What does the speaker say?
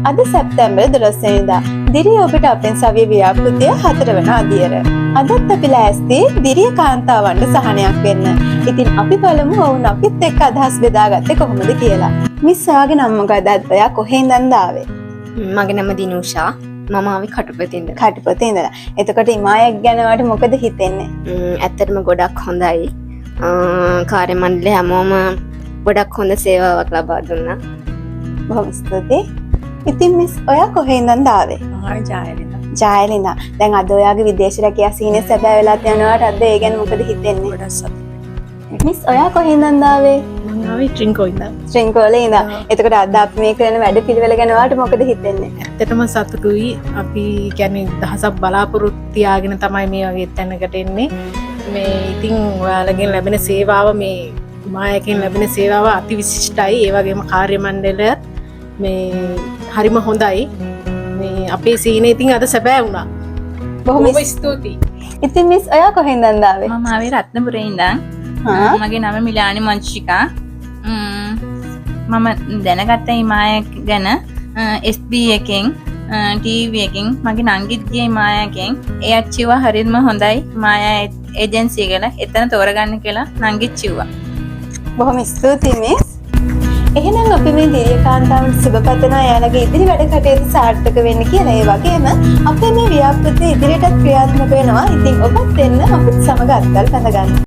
අද සැප්තැම්බර් 12 වෙනිදා දිරිය ඔබට අපෙන් සවිය ව්‍යාපෘතිය 4 වන අදියර. අදත් අපි ලෑස්ති දිරිය කාන්තාවන්ට සහනයක් වෙන්න. ඉතින් අපි බලමු ඔවුන් අපිත් එක්ක අදහස් බෙදාගත්තේ කොහොමද කියලා. මිස් ඔයාගේ නම මොකද? ඔයා කොහෙන් ඉඳන්ද ආවේ? මගේ නම දිනුෂා. මම ආවේ කටුපතින් ඉඳලා. කටුපතේ ඉඳලා. එතකොට ඉමායක් ගැන ඔයාට මොකද හිතෙන්නේ? ඇත්තටම ගොඩක් හොඳයි. කාර්ය මණ්ඩලය හැමෝම ගොඩක් හොඳ සේවාවක් ලබා දුන්නා. බොහොම ස්තුතියි. ඉතින් මිස් ඔයා කොහෙන් ඉඳන්ද ආවේ? ජායලින්ද. දැන් අද ඔයාගේ විදේශ රැකියා සීනේ සැබෑ වෙලාත් යනවාට අද ඒ ගැන මොකද හිතෙන්නේ? ගොඩක් සතුටුයි. මිස් ඔයා කොහෙන් ඉඳන්ද ආවේ? මම ආවේ ට්‍රින්කෝ ඉඳන්. ශ්‍රීංකෝලේ ඉඳන්. එතකොට අද අපි මේ කරන වැඩ පිළිවෙල ගැන ඔයාට මොකද හිතෙන්නේ? ඇත්තටම සතුටුයි. අපි කියන්නේ දහසක් බලාපොරොත්තු තියාගෙන තමයි මේ වගේ තැනකට එන්නේ. මේ ඉතින් ඔයාලගෙන් ලැබෙන සේවාව මේ මායකෙන් ලැබෙන සේවාව අති විශිෂ්ටයි. ඒ වගේම කාර්ය මණ්ඩලයත් මේ හරිම හොඳයි. මේ අපේ සීනේ ඉතින් අද සැබෑ වුණා. බොහොම ස්තුතියි. ඉතින් මිස් ඔයා කොහෙන් ඉඳන්ද ආවේ? මම ආවේ රත්නපුරේ ඉඳන්. මගේ නම මිලානි මංශිකා. මම දැනගත්ත ඉමායක් ගැන SB එකෙන් TV එකෙන් මගේ නංගිත් ගියේ මායාවෙන්. ඒ අච්චිව හරියම හොඳයි මායා ඒජන්සි කියලා. එතන තෝරගන්න කියලා නංගිත් කිව්වා. බොහොම ස්තුතියි මිස්. එහෙනම් අපි මේ දිරිය කාන්තාවන්ට සුබ පතනවා එයාලගේ ඉදිරි වැඩ කටයුතු සාර්ථක වෙන්න කියලා. ඒ වගේම අපේ මේ ව්‍යාපෘතිය ඉදිරියටත් ක්‍රියාත්මක වෙනවා. ඉතින් ඔබත් එන්න අපිත් සමග අත්කල් බඳ ගන්න.